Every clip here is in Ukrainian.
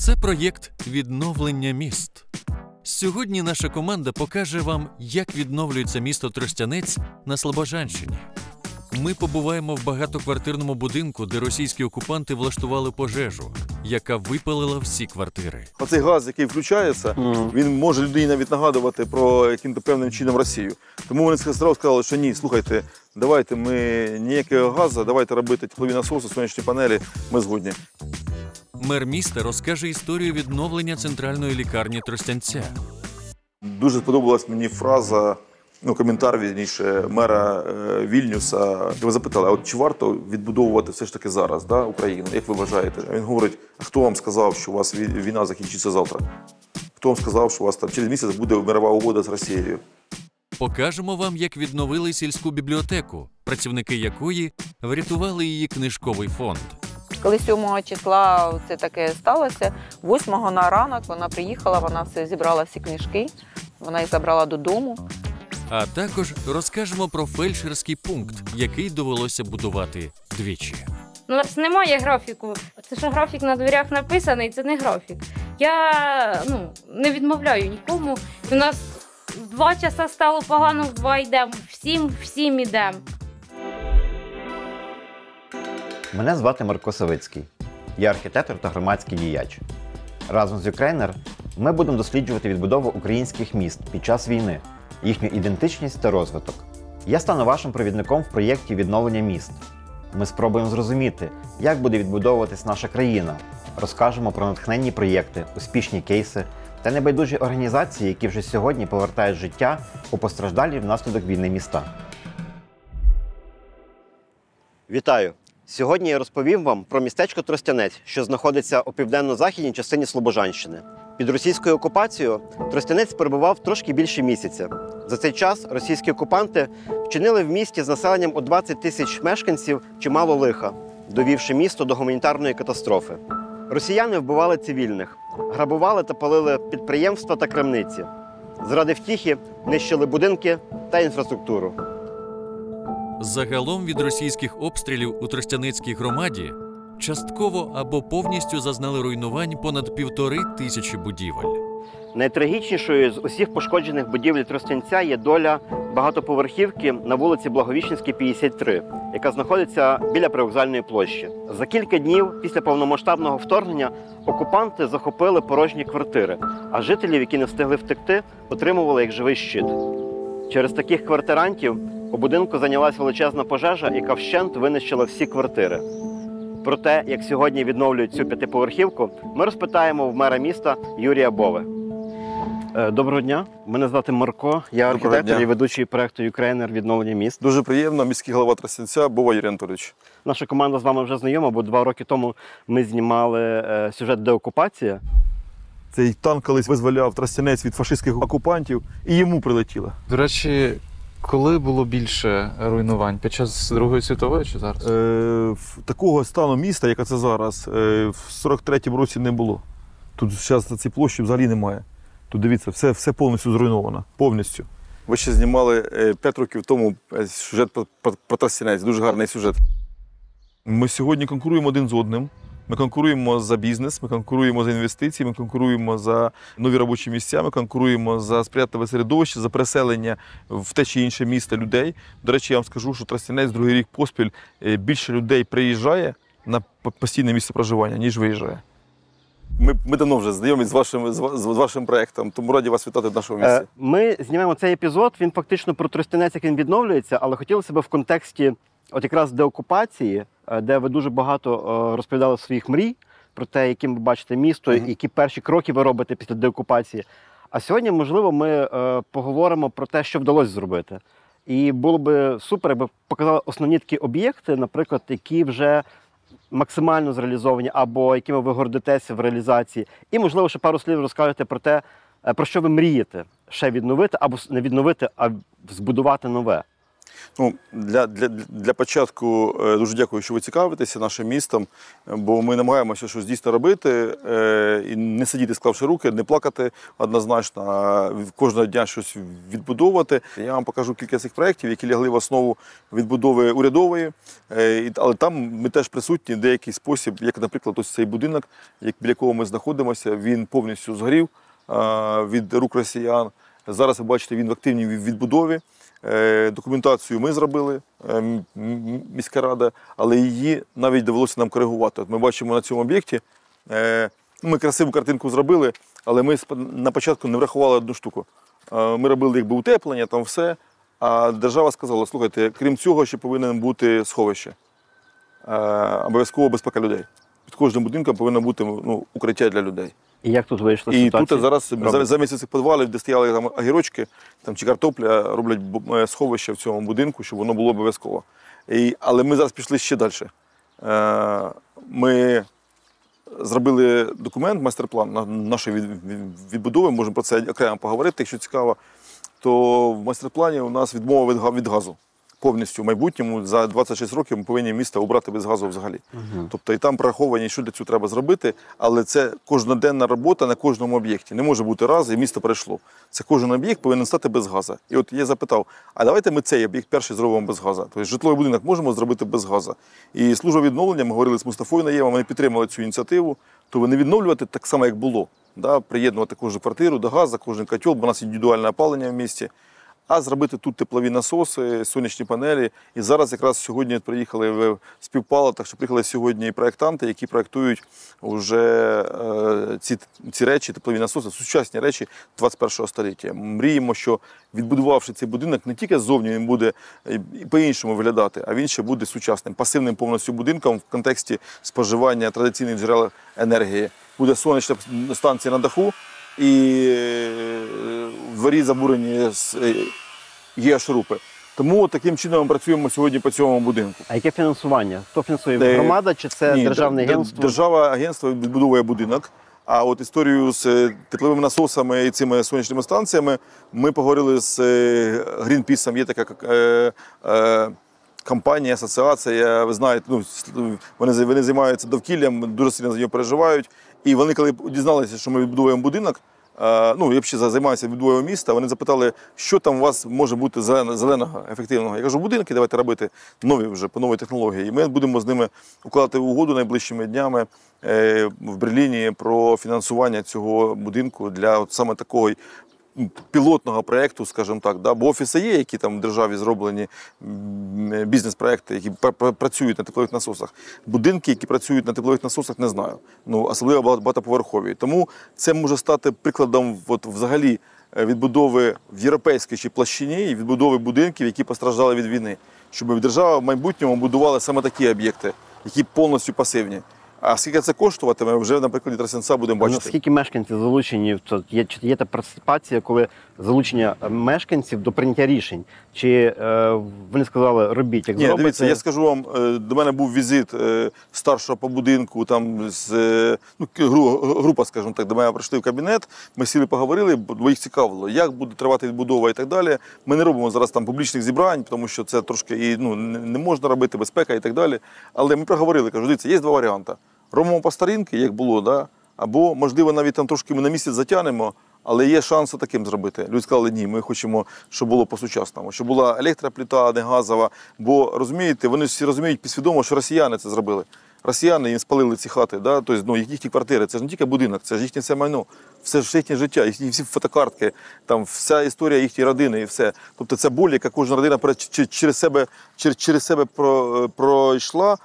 Це проєкт «Відновлення міст». Сьогодні наша команда покаже вам, як відновлюється місто Тростянець на Слобожанщині. Ми побуваємо в багатоквартирному будинку, де російські окупанти влаштували пожежу, яка випалила всі квартири. Оцей газ, який включається, він може людині навіть нагадувати про яким-то певним чином Росію. Тому вони одразу сказали, що ні, слухайте, давайте ми ніякого газу, давайте робити теплові насоси, сонячні панелі, ми згодні. Мер міста розкаже історію відновлення центральної лікарні Тростянця. Дуже сподобалась мені фраза, коментар, вірніше, мера Вільнюса. Ви запитали, а от чи варто відбудовувати все ж таки зараз, Україну? Як ви вважаєте? А він говорить, а хто вам сказав, що у вас війна закінчиться завтра? Хто вам сказав, що у вас там через місяць буде мирова угода з Росією? Покажемо вам, як відновили сільську бібліотеку, працівники якої врятували її книжковий фонд. Коли 7 числа це таке сталося, 8-го на ранок вона приїхала, вона все зібрала всі книжки, вона їх забрала додому. А також розкажемо про фельдшерський пункт, який довелося будувати двічі. У нас немає графіку. Це що графік на дверях написаний, це не графік. Я не відмовляю нікому. У нас в 2 часа стало погано, в 2 йдемо. Всім йдемо. Мене звати Марко Савицький. Я архітектор та громадський діяч. Разом з Ukrainer ми будемо досліджувати відбудову українських міст під час війни, їхню ідентичність та розвиток. Я стану вашим провідником в проєкті «Відновлення міст». Ми спробуємо зрозуміти, як буде відбудовуватись наша країна, розкажемо про натхненні проєкти, успішні кейси та небайдужі організації, які вже сьогодні повертають життя у постраждалі внаслідок війни міста. Вітаю! Сьогодні я розповім вам про містечко Тростянець, що знаходиться у південно-західній частині Слобожанщини. Під російською окупацією Тростянець перебував трошки більше місяця. За цей час російські окупанти вчинили в місті з населенням у 20 тисяч мешканців чимало лиха, довівши місто до гуманітарної катастрофи. Росіяни вбивали цивільних, грабували та палили підприємства та крамниці. Заради втіхи нищили будинки та інфраструктуру. Загалом від російських обстрілів у Тростянецькій громаді частково або повністю зазнали руйнувань понад 1500 будівель. Найтрагічнішою з усіх пошкоджених будівель Тростянця є доля багатоповерхівки на вулиці Благовіщенській, 53, яка знаходиться біля Привокзальної площі. За кілька днів після повномасштабного вторгнення окупанти захопили порожні квартири, а жителів, які не встигли втекти, отримували як живий щит. Через таких квартирантів у будинку зайнялась величезна пожежа, яка вщент винищила всі квартири. Про те, як сьогодні відновлюють цю 5-поверхівку, ми розпитаємо в мера міста Юрія Бови. Доброго дня, мене звати Марко, я архітектор і ведучий проєкту Ukrainer «Відновлення міст». Дуже приємно, міський голова Тростянця Бова Юрій Анатолійович. Наша команда з вами вже знайома, бо 2 роки тому ми знімали сюжет «Деокупація». Цей танк колись визволяв Тростянець від фашистських окупантів, і йому прилетіло. До речі, коли було більше руйнувань? Під час Другої світової чи зараз? Такого стану міста, як це зараз, в 43-му році не було. Тут зараз на цій площі взагалі немає. Тут, дивіться, все повністю зруйновано. Повністю. Ви ще знімали 5 років тому сюжет про Тростянець. Дуже гарний сюжет. Ми сьогодні конкуруємо один з одним. Ми конкуруємо за бізнес, ми конкуруємо за інвестиції, ми конкуруємо за нові робочі місця, ми конкуруємо за сприятливе середовище, за переселення в те чи інше місто людей. До речі, я вам скажу, що Тростянець другий рік поспіль більше людей приїжджає на постійне місце проживання, ніж виїжджає. Ми давно вже знайомі з вашим проєктом, тому раді вас вітати в нашому місці. Ми знімаємо цей епізод, він фактично про Тростянець, як він відновлюється, але хотілося б в контексті от якраз деокупації, де ви дуже багато розповідали своїх мрій, про те, яким ви бачите місто, які перші кроки ви робите після деокупації. А сьогодні, можливо, ми поговоримо про те, що вдалося зробити. І було б супер, якби показали основні такі об'єкти, наприклад, які вже максимально зреалізовані, або якими ви гордитеся в реалізації. І, можливо, ще пару слів розкажете про те, про що ви мрієте ще відновити, або не відновити, а збудувати нове. Ну, для початку дуже дякую, що ви цікавитеся нашим містом, бо ми намагаємося щось дійсно робити і не сидіти, склавши руки, не плакати однозначно, а кожного дня щось відбудовувати. Я вам покажу кілька цих проєктів, які лягли в основу відбудови урядової, але там ми теж присутні в деякий спосіб, як, наприклад, ось цей будинок, біля якого ми знаходимося, він повністю згорів від рук росіян. Зараз ви бачите, він в активній відбудові. Документацію ми зробили, міська рада, але її навіть довелося нам коригувати. От ми бачимо на цьому об'єкті, ми красиву картинку зробили, але ми на початку не врахували одну штуку. Ми робили якби утеплення, там все, а держава сказала, слухайте, крім цього ще повинен бути сховище, обов'язково безпека людей. Під кожним будинком повинно бути укриття для людей. І як тут вийшла І ситуація? тут зараз замість цих підвалів, де стояли там огірочки чи картопля, роблять сховище в цьому будинку, щоб воно було обов'язково. Але ми зараз пішли ще далі. Ми зробили документ, майстер-план нашої відбудови, можемо про це окремо поговорити, якщо цікаво. То в майстер-плані у нас відмова від газу. Повністю в майбутньому за 26 років ми повинні місто обрати без газу взагалі. Тобто і там прораховані, що для цього треба зробити, але це кожноденна робота на кожному об'єкті. Не може бути раз і місто перейшло. Це кожен об'єкт повинен стати без газу. І от я запитав, а давайте ми цей об'єкт перший зробимо без газу. Тобто житловий будинок можемо зробити без газу. І служба відновлення, ми говорили з Мустафою Наємом, вони підтримали цю ініціативу, то не відновлювати так само, як було. Приєднувати кожну квартиру до газу, кожен котел, бо у нас індивідуальне опалення в місті. А зробити тут теплові насоси, сонячні панелі. І зараз якраз сьогодні приїхали в співпало, так що приїхали сьогодні і проєктанти, які проєктують вже ці речі, теплові насоси, сучасні речі 21-го століття. Мріємо, що відбудувавши цей будинок, не тільки ззовні він буде по-іншому виглядати, а він ще буде сучасним, пасивним повністю будинком в контексті споживання традиційних джерел енергії. Буде сонячна станція на даху, і в дворі забурені геошурупи. Тому таким чином ми працюємо сьогодні по цьому будинку. А яке фінансування? Хто фінансує? Громада чи це державне агентство? Держава, агентство відбудовує будинок. А от історію з тепловими насосами і цими сонячними станціями ми поговорили з Greenpeace. Є така компанія, асоціація, ви знаєте, вони займаються довкіллям, дуже сильно за нього переживають. І вони, коли дізналися, що ми відбудовуємо будинок, і взагалі займаються відбудовою міста, вони запитали, що там у вас може бути зеленого, ефективного. Я кажу, будинки давайте робити нові вже, по новій технології. І ми будемо з ними укладати угоду найближчими днями в Берліні про фінансування цього будинку для саме такого пілотного проєкту, скажімо так. Бо офіси є, які там в державі зроблені, бізнес-проєкти, які працюють на теплових насосах. Будинки, які працюють на теплових насосах, не знаю. Особливо багатоповерхові. Тому це може стати прикладом взагалі відбудови в європейській площині і відбудови будинків, які постраждали від війни. Щоб держава в майбутньому будувала саме такі об'єкти, які повністю пасивні. А скільки це коштуватиме, вже на прикладі Тростянця будемо бачити. Скільки мешканців залучені? Є та партиципація, коли залучення мешканців до прийняття рішень? Чи вони сказали, робіть, як зробите? Ні, дивіться, я скажу вам, до мене був візит старшого по будинку, там група, скажімо так, до мене прийшли в кабінет, ми сіли, поговорили, бо їх цікавило, як буде тривати відбудова і так далі. Ми не робимо зараз там публічних зібрань, тому що це трошки не можна робити, безпека і так далі. Але ми проговорили, кажу, дивіться, є два варіанти. Робимо по старинки, як було, або, можливо, навіть там трошки ми на місяць затягнемо, але є шанс таким зробити. Люди сказали, ні, ми хочемо, щоб було по-сучасному, щоб була електроплита, а не газова. Бо, розумієте, вони всі розуміють підсвідомо, що росіяни це зробили. Росіяни їм спалили ці хати, тобто, їхні квартири. Це ж не тільки будинок, це ж їхнє все майно, все ж їхнє життя, їхні всі фотокартки, там вся історія їхньої родини і все. Тобто це боль, яка кожна родина через себе пройшла,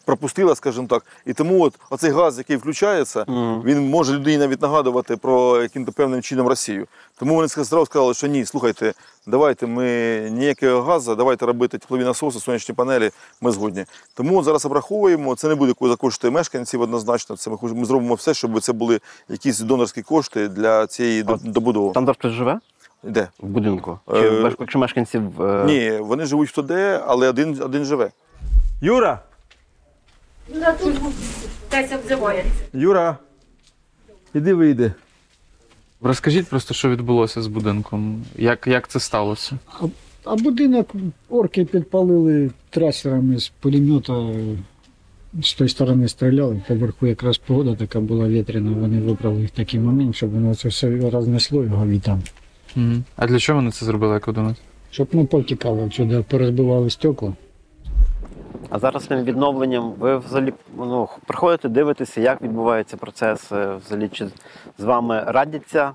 пропустила, скажімо так. І тому оцей газ, який включається, він може людині навіть нагадувати про яким-то певним чином Росію. Тому вони зразу сказали, що ні, слухайте, давайте ми ніякого газу, давайте робити теплові насоси, сонячні панелі, ми згодні. Тому зараз обраховуємо, це не буде за кошти мешканців однозначно, це ми зробимо все, щоб це були якісь донорські кошти для цієї добудови. Там хтось живе? Де? В будинку? Якщо мешканців... Ні, вони живуть хто де, але один живе. Юра! Юра, іди вийди. Розкажіть просто, що відбулося з будинком, як це сталося? А будинок орки підпалили трасерами з пулемета. З тої сторони стріляли, поверху якраз погода така була вітряна, вони вибрали в такий момент, щоб воно це все рознесло його вітром. А для чого вони це зробили, як ви думаєте? Щоб ми повтікали сюди, порозбивали стекла. А зараз тим відновленням ви взагалі приходите, дивитеся, як відбувається процес, взагалі, чи з вами радяться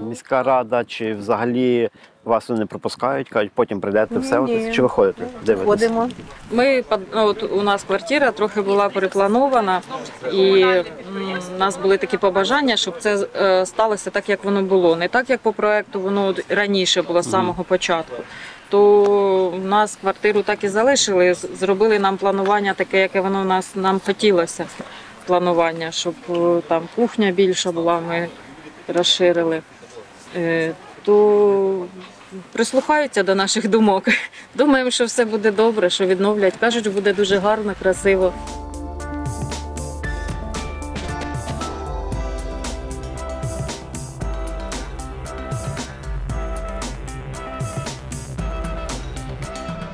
міська рада, чи взагалі вас не пропускають, кажуть, потім прийдете, все, чи ви ходите, дивитеся? Ходимо. От у нас квартира трохи була перепланована, і у нас були такі побажання, щоб це сталося так, як воно було. Не так, як по проекту воно раніше було з самого початку. То в нас квартиру так і залишили, зробили нам планування таке, яке воно нам хотілося. Планування, щоб там кухня більша була, ми розширили. То прислухаються до наших думок. Думаємо, що все буде добре, що відновлять. Кажуть, що буде дуже гарно, красиво.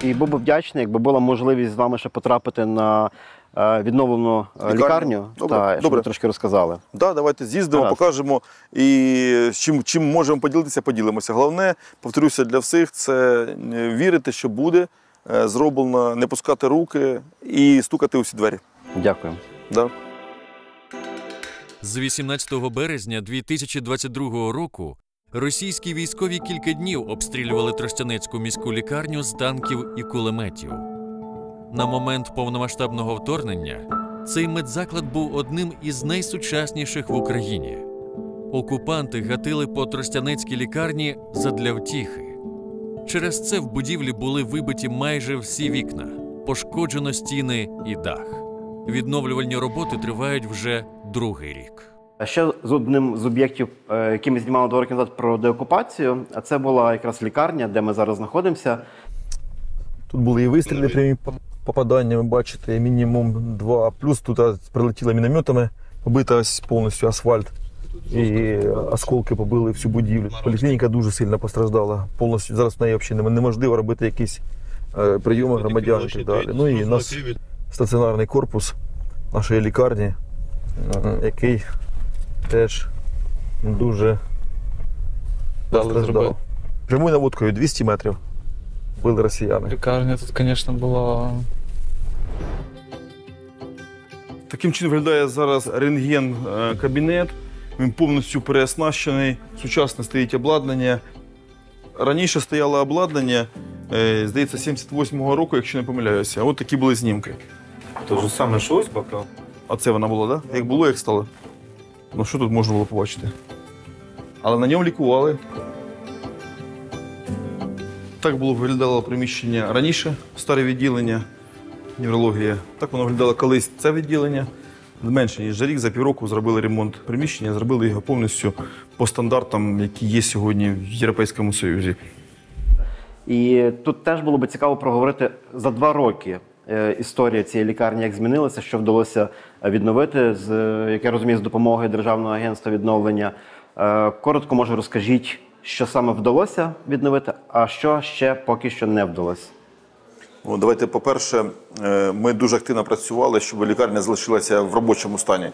І був би вдячний, якби була можливість з вами ще потрапити на відновлену лікарню. Добре. Щоб ви трошки розказали. Да, давайте з'їздимо, покажемо і чим можемо поділитися, поділимося. Головне, повторюся для всіх, це вірити, що буде зроблено, не пускати руки і стукати у всі двері. Дякую. Да. З 18 березня 2022 року російські військові кілька днів обстрілювали Тростянецьку міську лікарню з танків і кулеметів. На момент повномасштабного вторгнення цей медзаклад був одним із найсучасніших в Україні. Окупанти гатили по Тростянецькій лікарні задля втіхи. Через це в будівлі були вибиті майже всі вікна, пошкоджено стіни і дах. Відновлювальні роботи тривають вже другий рік. А ще з одним з об'єктів, який ми знімали 2 роки назад про деокупацію, а це була якраз лікарня, де ми зараз знаходимося. Тут були і вистріли, прямі попадання, ви бачите, мінімум 2. Плюс тут прилетіло мінометами, побита ось повністю асфальт. І осколки побили всю будівлю. Поліклініка дуже сильно постраждала. Повністю зараз в неї взагалі неможливо робити якісь прийоми громадян і так далі. Ну і у нас стаціонарний корпус нашої лікарні, який теж дуже постраждав. Прямою наводкою 200 метрів били росіяни. Лікарня тут, звісно, була... Таким чином виглядає зараз рентген-кабінет. Він повністю переоснащений, сучасне стоїть обладнання. Раніше стояло обладнання, здається, 78-го року, якщо не помиляюся. От такі були знімки. Те ж саме, що ось поки. А це вона була, так? Да? Як було, як стало? Ну що тут можна було побачити? Але на ньому лікували. Так було виглядало приміщення раніше, старе відділення, неврологія. Так воно виглядало колись це відділення. Менше ніж за рік, за півроку зробили ремонт приміщення, зробили його повністю по стандартам, які є сьогодні в Європейському Союзі. І тут теж було б цікаво проговорити за 2 роки історія цієї лікарні, як змінилася, що вдалося відновити, як я розумію, з допомогою Державного агентства відновлення. Коротко, може, розкажіть, що саме вдалося відновити, а що ще поки що не вдалося. Давайте, по-перше, ми дуже активно працювали, щоб лікарня залишилася в робочому стані.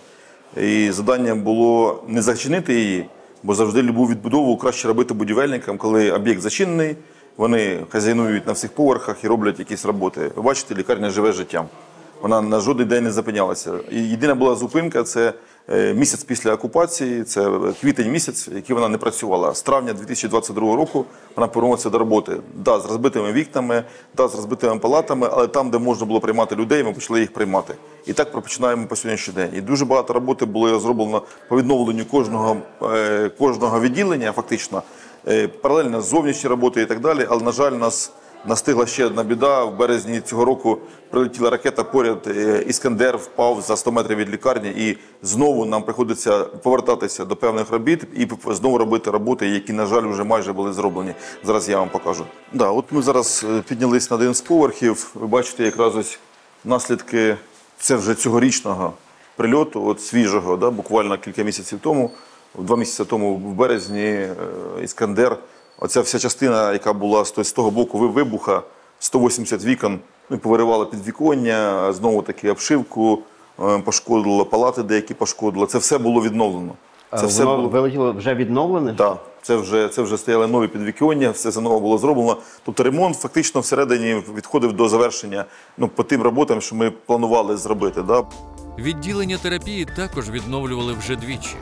І завдання було не зачинити її, бо завжди любу відбудову краще робити будівельникам, коли об'єкт зачинений, вони хазяйнують на всіх поверхах і роблять якісь роботи. Ви бачите, лікарня живе життям. Вона на жодний день не зупинялася. І єдина була зупинка – це місяць після окупації, це квітень місяць, який вона не працювала. З травня 2022 року вона повернулася до роботи. Да, з розбитими вікнами, да, з розбитими палатами, але там, де можна було приймати людей, ми почали їх приймати. І так починаємо по сьогоднішній день. І дуже багато роботи було зроблено по відновленню кожного відділення, фактично. Паралельно з зовнішні роботи і так далі, але, на жаль, нас настигла ще одна біда. В березні цього року прилетіла ракета поряд, «Іскандер» впав за 100 метрів від лікарні, і знову нам приходиться повертатися до певних робіт і знову робити роботи, які, на жаль, вже майже були зроблені. Зараз я вам покажу. Да, от ми зараз піднялись на один з поверхів. Ви бачите якраз ось наслідки, це вже цьогорічного прильоту, от свіжого, да, буквально кілька місяців тому. 2 місяці тому в березні «Іскандер» Оця вся частина, яка була з того боку вибуха, 180 вікон, ну, повиривали підвіконня, знову-таки обшивку, пошкодило, палати деякі пошкодило. Це все було відновлено. Це все Воно було вилетіло вже відновлене? Так, це вже стояли нові підвіконня, все заново було зроблено. Тобто ремонт фактично всередині відходив до завершення, ну, по тим роботам, що ми планували зробити. Да. Відділення терапії також відновлювали вже двічі.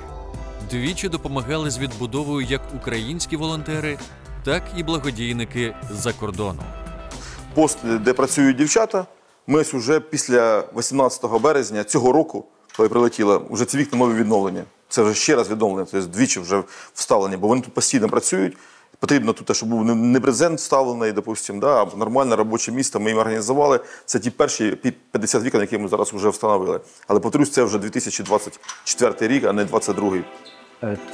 Двічі допомагали з відбудовою як українські волонтери, так і благодійники з-за кордону. Пост, де працюють дівчата, ми ось вже після 18 березня цього року, коли прилетіла, вже ці вікна нові відновлення. Це вже ще раз відновлення, тобто двічі вже вставлені, бо вони тут постійно працюють. Потрібно тут, щоб був не брезент вставлений, допустим, да, а нормальне робоче місце ми їм організували. Це ті перші 50 вікон, які ми зараз вже встановили. Але, повторюсь, це вже 2024 рік, а не 2022.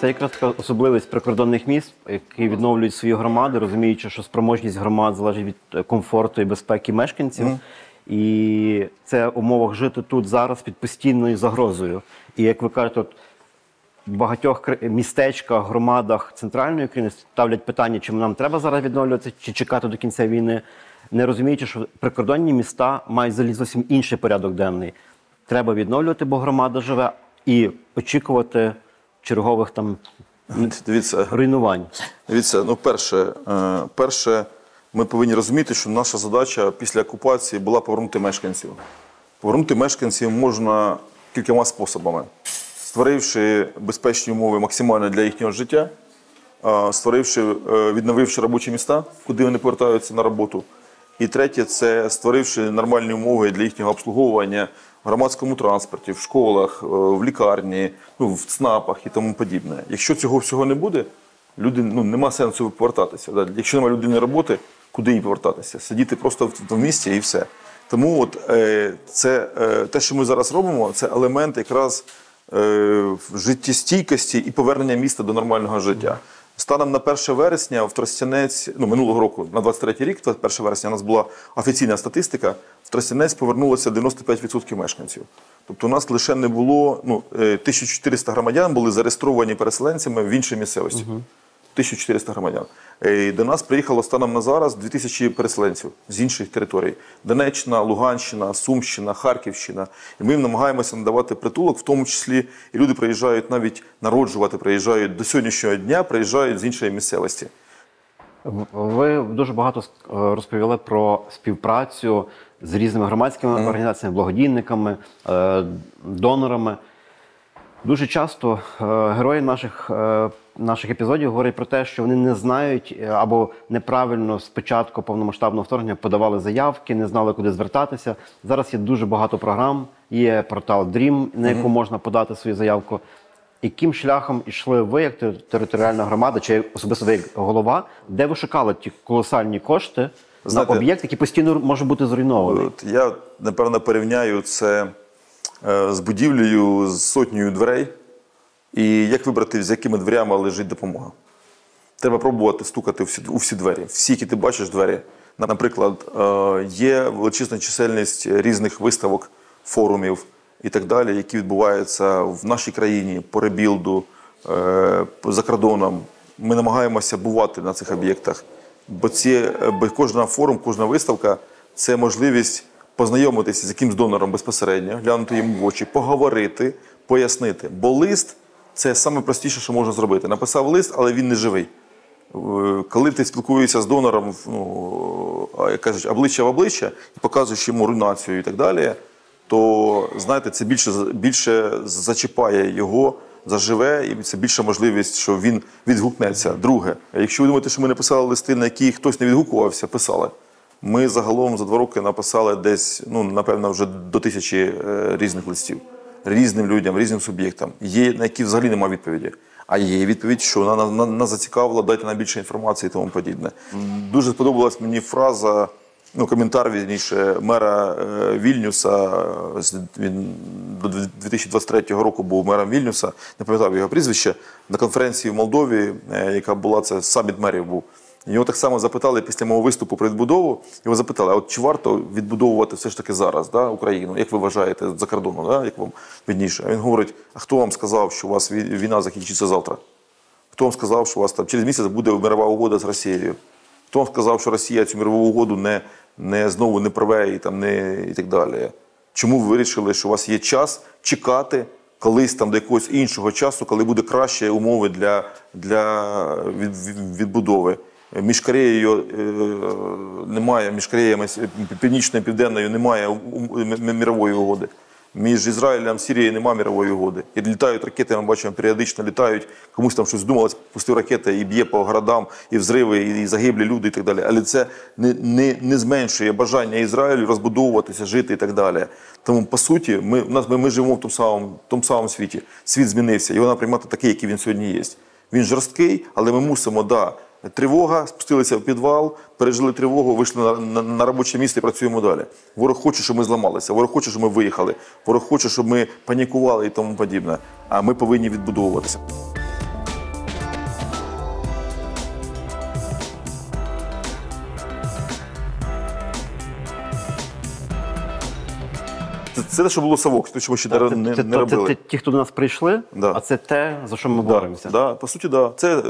Це якраз така особливість прикордонних міст, які відновлюють свої громади, розуміючи, що спроможність громад залежить від комфорту і безпеки мешканців. І це в умовах жити тут зараз під постійною загрозою. І як ви кажете, от, в багатьох містечках, громадах центральної України ставлять питання, чи нам треба зараз відновлюватися, чи чекати до кінця війни, не розуміючи, що прикордонні міста мають взагалі зовсім інший порядок денний. Треба відновлювати, бо громада живе, і очікувати чергових там руйнувань. Дивіться, ну перше, ми повинні розуміти, що наша задача після окупації була повернути мешканців. Повернути мешканців можна кількома способами. Створивши безпечні умови максимально для їхнього життя, відновивши робочі міста, куди вони повертаються на роботу. І третє – це створивши нормальні умови для їхнього обслуговування в громадському транспорті, в школах, в лікарні, ну, в ЦНАПах і тому подібне. Якщо цього всього не буде, нема сенсу повертатися. Да? Якщо немає людини роботи, куди їй повертатися? Сидіти просто в місті і все. Тому те, що ми зараз робимо, це елемент якраз життєстійкості і повернення міста до нормального життя. Станом на 1 вересня в Тростянець, минулого року, на 23-й рік, 1 вересня у нас була офіційна статистика, в Тростянець повернулося 95% мешканців. Тобто у нас лише не було, 1400 громадян були зареєстровані переселенцями в іншій місцевості. 1400 громадян. І до нас приїхало станом на зараз 2000 переселенців з інших територій. Донеччина, Луганщина, Сумщина, Харківщина. І ми їм намагаємося надавати притулок, в тому числі і люди приїжджають навіть народжувати, приїжджають до сьогоднішнього дня, приїжджають з іншої місцевості. Ви дуже багато розповіли про співпрацю з різними громадськими організаціями, благодійниками, донорами. Дуже часто герої наших епізодів говорять про те, що вони не знають або неправильно спочатку повномасштабного вторгнення подавали заявки, не знали, куди звертатися. Зараз є дуже багато програм, є портал DREAM, на яку можна подати свою заявку. Яким шляхом йшли ви, як територіальна громада, чи особисто ви як голова, де ви шукали ті колосальні кошти на об'єкт, який постійно може бути зруйнований? Я, напевно, порівняю це з будівлею, з сотнею дверей, і як вибрати, з якими дверями лежить допомога. Треба пробувати стукати у всі двері, всі, які ти бачиш двері. Наприклад, є величезна чисельність різних виставок, форумів і так далі, які відбуваються в нашій країні, по ребілду, за кордоном. Ми намагаємося бувати на цих об'єктах, бо кожна форум, кожна виставка – це можливість познайомитися з якимсь донором безпосередньо, глянути йому в очі, поговорити, пояснити. Бо лист – це найпростіше, що можна зробити. Написав лист, але він не живий. Коли ти спілкуєшся з донором, як кажуть, обличчя в обличчя, і показуєш йому руйнацію і так далі, то, знаєте, це більше зачіпає його, заживе, і це більша можливість, що він відгукнеться. Друге, якщо ви думаєте, що ми написали листи, на які хтось не відгукувався, писали. Ми загалом за 2 роки написали десь, напевно, вже до 1000 різних листів. Різним людям, різним суб'єктам. Є, на які взагалі немає відповіді. А є відповідь, що вона нас зацікавила, дайте нам більше інформації і тому подібне. Дуже сподобалась мені фраза, коментар, вірніше, мера Вільнюса. Він до 2023 року був мером Вільнюса, не пам'ятав його прізвище, на конференції в Молдові, яка була, це саміт мерів був. Його так само запитали після мого виступу про відбудову, його запитали, а от чи варто відбудовувати все ж таки зараз, Україну, як ви вважаєте, за кордоном, як вам видніше? А він говорить, а хто вам сказав, що у вас війна закінчиться завтра? Хто вам сказав, що у вас там через місяць буде мирова угода з Росією? Хто вам сказав, що Росія цю мирову угоду знову не порве і так далі? Чому ви вирішили, що у вас є час чекати колись там до якогось іншого часу, коли буде кращі умови для відбудови? Між Кореєю немає, між Кореями Північною і Південною немає мирової угоди. Між Ізраїлем і Сирією немає мирової угоди. І літають ракети, ми бачимо, періодично літають, комусь там щось здумалось, пустив ракети і б'є по городам, і взриви, і загиблі люди і так далі. Але це не зменшує бажання Ізраїлю розбудовуватися, жити і так далі. Тому, по суті, ми живемо в тому самому світі. Світ змінився, його треба приймати такий, який він сьогодні є. Він жорсткий, але ми мусимо, тривога, спустилися в підвал, пережили тривогу, вийшли на робоче місце і працюємо далі. Ворог хоче, щоб ми зламалися, ворог хоче, щоб ми виїхали, ворог хоче, щоб ми панікували і тому подібне. А ми повинні відбудовуватися. Це те, що було совок, те, що ми ще не робили. Це ті, хто до нас прийшли, а це те, за що ми боремося. По суті, це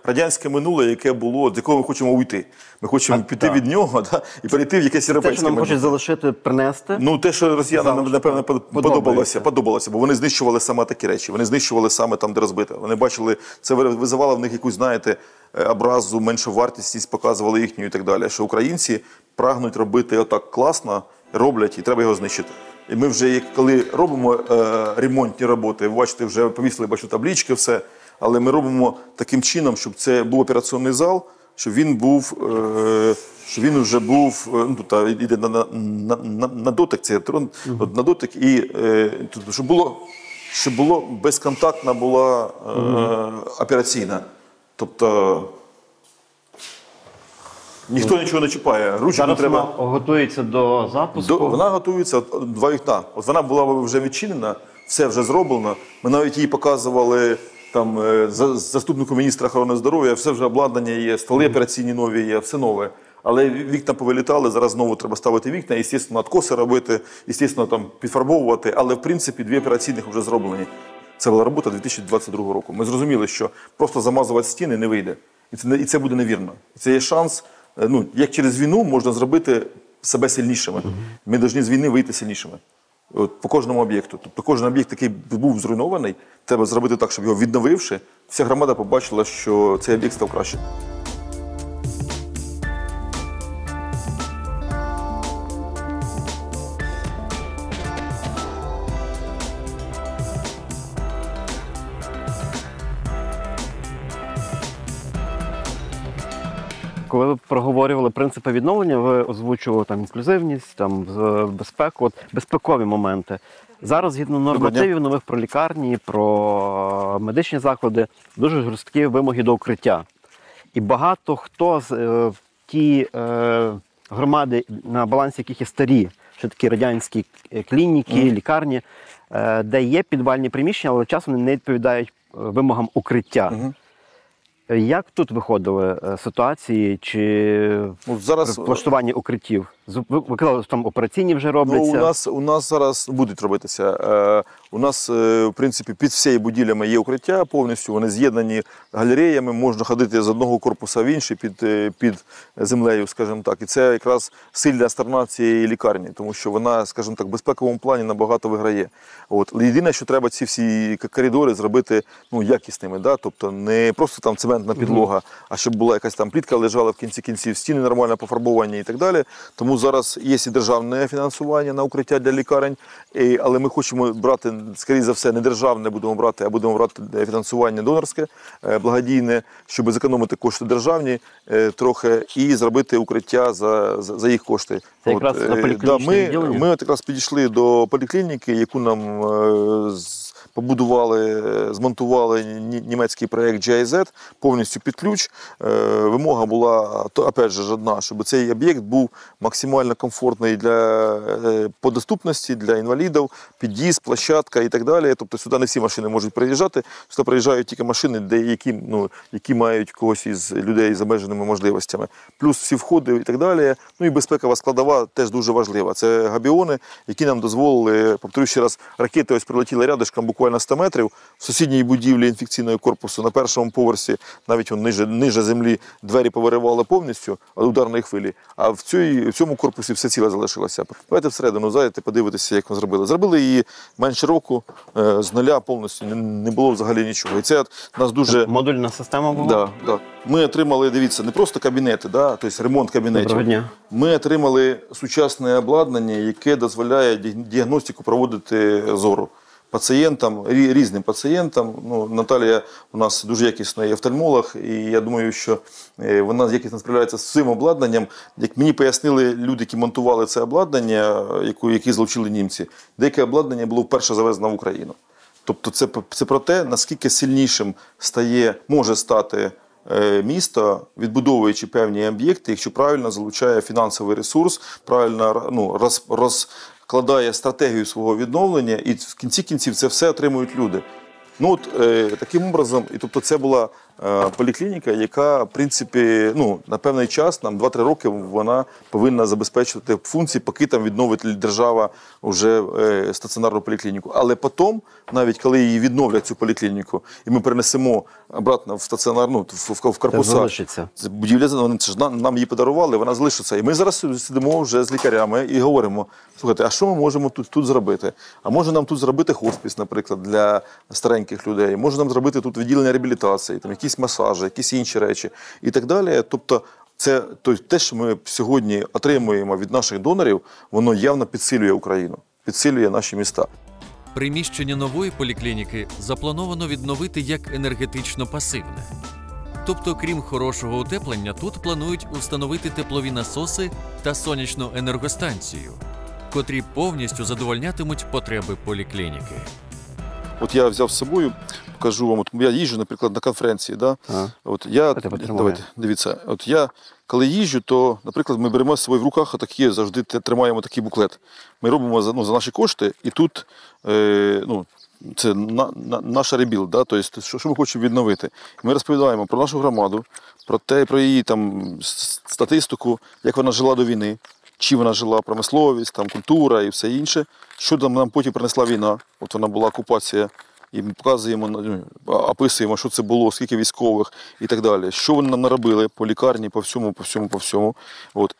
радянське минуле, яке було, з якого ми хочемо уйти. Ми хочемо піти від нього і перейти в якесь європейське минуле. Те, що нам хочуть залишити, принести. Те, що росіянам, напевно, подобалося, бо вони знищували саме такі речі. Вони знищували саме там, де розбито. Вони бачили, це визивало в них якусь, образу, меншу вартість, показували їхню і так далі. Що українці прагнуть робити отак класно, роблять, і треба його знищити. І ми вже, коли робимо ремонтні роботи, ви бачите, вже повісили, бачу, таблички, все, але ми робимо таким чином, щоб це був операційний зал, щоб він вже був, йде на дотик, це трон, на дотик, і щоб було безконтактна була операційна. Тобто ніхто нічого не чіпає. Зараз вона готується до запуску? Вона готується 2 вікна. От вона була вже відчинена, все вже зроблено. Ми навіть її показували заступнику міністра охорони здоров'я, все вже обладнання є, столи операційні нові є, все нове. Але вікна повилітали, зараз знову треба ставити вікна, звісно, надкоси робити, звісно, підфарбовувати, але в принципі 2 операційних вже зроблені. Це була робота 2022 року. Ми зрозуміли, що просто замазувати стіни не вийде. І це буде невірно. Це є шанс. Як через війну можна зробити себе сильнішими. Ми повинні з війни вийти сильнішими. По кожному об'єкту. Тобто кожен об'єкт, який був зруйнований, треба зробити так, щоб його відновивши, вся громада побачила, що цей об'єкт став краще. Коли ви проговорювали принципи відновлення, ви озвучували інклюзивність, безпеку, безпекові моменти. Зараз, згідно нормативів нових про лікарні, про медичні заклади, дуже жорсткі вимоги до укриття. І багато хто з ті громади, на балансі яких є старі, що такі радянські клініки, лікарні, де є підвальні приміщення, але часом вони не відповідають вимогам укриття. Як тут виходили ситуації чи зараз влаштування укриттів? Ви казали, що там операційні вже робляться? У нас зараз будуть робитися. У нас, в принципі, під всією будівлями є укриття повністю, вони з'єднані галереями, можна ходити з одного корпуса в інший під землею, скажімо так. І це якраз сильна сторона цієї лікарні, тому що вона, скажімо так, в безпековому плані набагато виграє. Єдине, що треба ці всі коридори зробити якісними, тобто не просто там цементна підлога, а щоб була якась там плітка лежала в кінці кінців, стіни нормально пофарбовані і так далі. Тому зараз є і державне фінансування на укриття для лікарень, але ми хочемо брати, скоріше за все, не державне будемо брати, а будемо брати фінансування донорське, благодійне, щоб зекономити кошти державні трохи і зробити укриття за їх кошти. Це якраз на поліклінічне відділення? Ми якраз підійшли до поліклініки, яку нам побудували, змонтували німецький проєкт GIZ, повністю під ключ. Вимога була, опять же, одна, щоб цей об'єкт був максимально комфортний по доступності, для інвалідів, під'їзд, площадка і так далі. Тобто сюди не всі машини можуть приїжджати, сюди приїжджають тільки машини, які мають когось із людей з обмеженими можливостями. Плюс всі входи і так далі. І безпекова складова теж дуже важлива. Це габіони, які нам дозволили, повторюю ще раз, ракети ось прилетіли рядышком, буквально буквально 100 метрів. В сусідній будівлі інфекційного корпусу на першому поверсі, навіть ниже землі, двері повиривали повністю від ударної хвилі, а в цьому корпусі все ціле залишилося. Давайте всередину зайдете, подивитися, як ми зробили. Зробили її менше року, з нуля повністю, не було взагалі нічого. І це нас дуже... Модульна система була? Да. Ми отримали, дивіться, не просто кабінети, тобто ремонт кабінетів. Доброго дня. Ми отримали сучасне обладнання, яке дозволяє діагностику проводити зору пацієнтам, різним пацієнтам. Наталія у нас дуже якісний офтальмолог, і я думаю, що вона якісно справляється з цим обладнанням. Як мені пояснили люди, які монтували це обладнання, які залучили німці, деяке обладнання було вперше завезено в Україну. Тобто це про те, наскільки сильнішим може стати місто, відбудовуючи певні об'єкти, якщо правильно залучає фінансовий ресурс, правильно розкладає стратегію свого відновлення, і в кінці кінців це все отримують люди. Таким образом, це була поліклініка, яка, в принципі, на певний час, 2-3 роки, вона повинна забезпечувати функції, поки там відновить держава вже стаціонарну поліклініку. Але потім, навіть коли її відновлять, цю поліклініку, і ми перенесемо обратно в стаціонарну, в корпуса, це будівля, вони нам її подарували, вона залишиться. І ми зараз сидимо вже з лікарями і говоримо, слухайте, а що ми можемо тут зробити? А може нам тут зробити хоспіс, наприклад, для стареньких людей? Може нам зробити тут відділення реабілітації, якісь масажі, якісь інші речі і так далі. Тобто те, що ми сьогодні отримуємо від наших донорів, воно явно підсилює Україну, підсилює наші міста. Приміщення нової поліклініки заплановано відновити як енергетично пасивне. Тобто, крім хорошого утеплення, тут планують установити теплові насоси та сонячну енергостанцію, котрі повністю задовольнятимуть потреби поліклініки. От я взяв з собою, покажу вам, я їжджу, наприклад, на конференції. Дивіться, я коли їжджу, то, наприклад, ми беремо з собою в руках, завжди тримаємо такий буклет. Ми робимо за наші кошти, і тут це наша ребілд, тобто, що ми хочемо відновити. Ми розповідаємо про нашу громаду, про її статистику, як вона жила до війни, чи вона жила промисловість, культура і все інше. Що нам потім принесла війна, от вона була окупація, і ми показуємо, описуємо, що це було, скільки військових і так далі. Що вони нам наробили по лікарні, по всьому.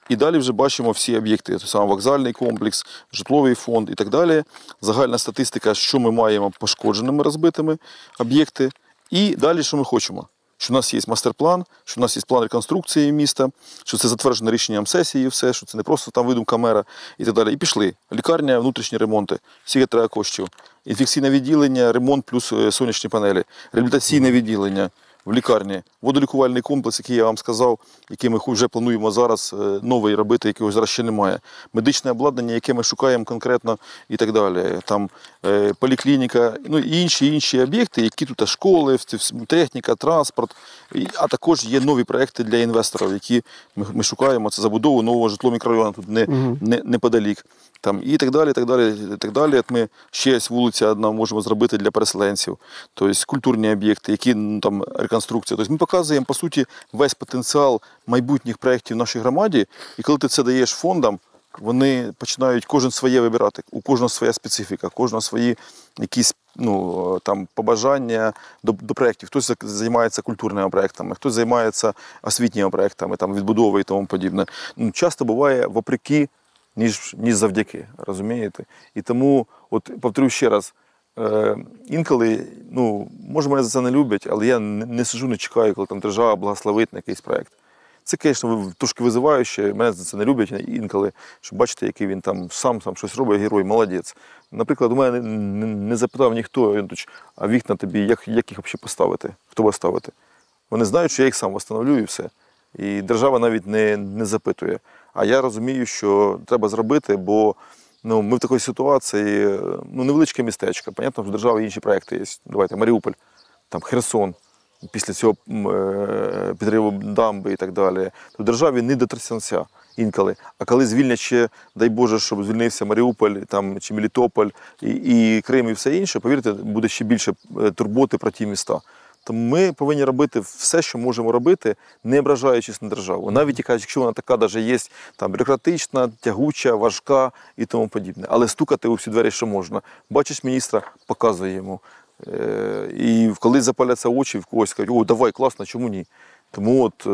І далі вже бачимо всі об'єкти, саме вокзальний комплекс, житловий фонд і так далі. Загальна статистика, що ми маємо пошкодженими, розбитими об'єкти. І далі, що ми хочемо. Що в нас є мастер-план, що в нас є план реконструкції міста, що це затверджено рішенням сесії, все, що це не просто видумка мера і так далі. І пішли. Лікарня, внутрішні ремонти, скільки треба коштів. Інфекційне відділення, ремонт плюс сонячні панелі. Реабілітаційне відділення в лікарні. Водолікувальний комплекс, який я вам сказав, який ми вже плануємо зараз новий робити, якого зараз ще немає. Медичне обладнання, яке ми шукаємо конкретно і так далі. Там поліклініка, і інші об'єкти, які тут школи, техніка, транспорт. А також є нові проекти для інвесторів, які ми шукаємо. Це забудову нового житлового мікрорайону тут неподалік. І так далі. Ми ще вулиця одна можемо зробити для переселенців. Тобто культурні об'єкти, які реконструкція. Тобто ми показуємо, по суті, весь потенціал майбутніх проєктів в нашій громаді. І коли ти це даєш фондам, вони починають кожен своє вибирати. У кожного своя специфіка, у кожного свої якісь побажання до проєктів. Хтось займається культурними проєктами, хтось займається освітніми проєктами, відбудовою і тому подібне. Часто буває вопреки, ніж завдяки, розумієте? І тому, повторю ще раз, інколи, може мене за це не люблять, але я не сиджу, не чекаю, коли держава благословить на якийсь проєкт. Це, звісно, трошки визиваюче, мене за це не люблять інколи, щоб бачите, який він сам щось робить, герой, молодець. Наприклад, у мене не запитав ніхто, а вікна тобі, як їх взагалі поставити, хто буде ставити. Вони знають, що я їх сам встановлю і все. І держава навіть не запитує. А я розумію, що треба зробити, бо ми в такій ситуації, невеличке містечко. Понятно, що в держави інші проекти є. Давайте, Маріуполь, Херсон, після цього підриву дамби і так далі. То в державі не до Тростянця інколи. А коли звільнять ще, дай Боже, щоб звільнився Маріуполь, чи Мелітополь, і Крим, і все інше, повірте, буде ще більше турботи про ті міста. Тому ми повинні робити все, що можемо робити, не ображаючись на державу. Навіть якщо вона така навіть є там, бюрократична, тягуча, важка і тому подібне. Але стукати у всі двері, що можна. Бачиш міністра, показує йому. І коли запаляться очі, в когось кажуть, о, давай, класно, чому ні? Тому от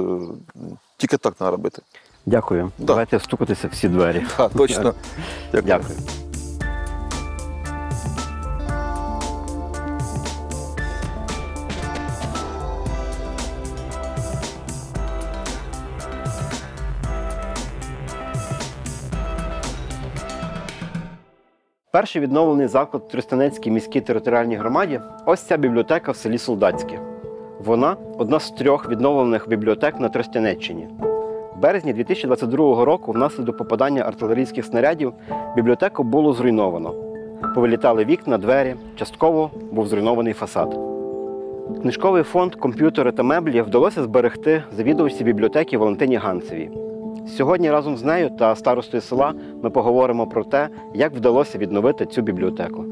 тільки так треба робити. Дякую. Да. Давайте стукатися всі двері. Так, точно. Дякую. Перший відновлений заклад в Тростянецькій міській територіальній громаді – ось ця бібліотека в селі Солдатське. Вона – одна з 3 відновлених бібліотек на Тростянеччині. В березні 2022 року внаслідок попадання артилерійських снарядів бібліотеку було зруйновано. Повилітали вікна, двері, частково був зруйнований фасад. Книжковий фонд, комп'ютери та меблі вдалося зберегти завідувачці бібліотеки Валентині Ганцевій. Сьогодні разом з нею та старостою села ми поговоримо про те, як вдалося відновити цю бібліотеку.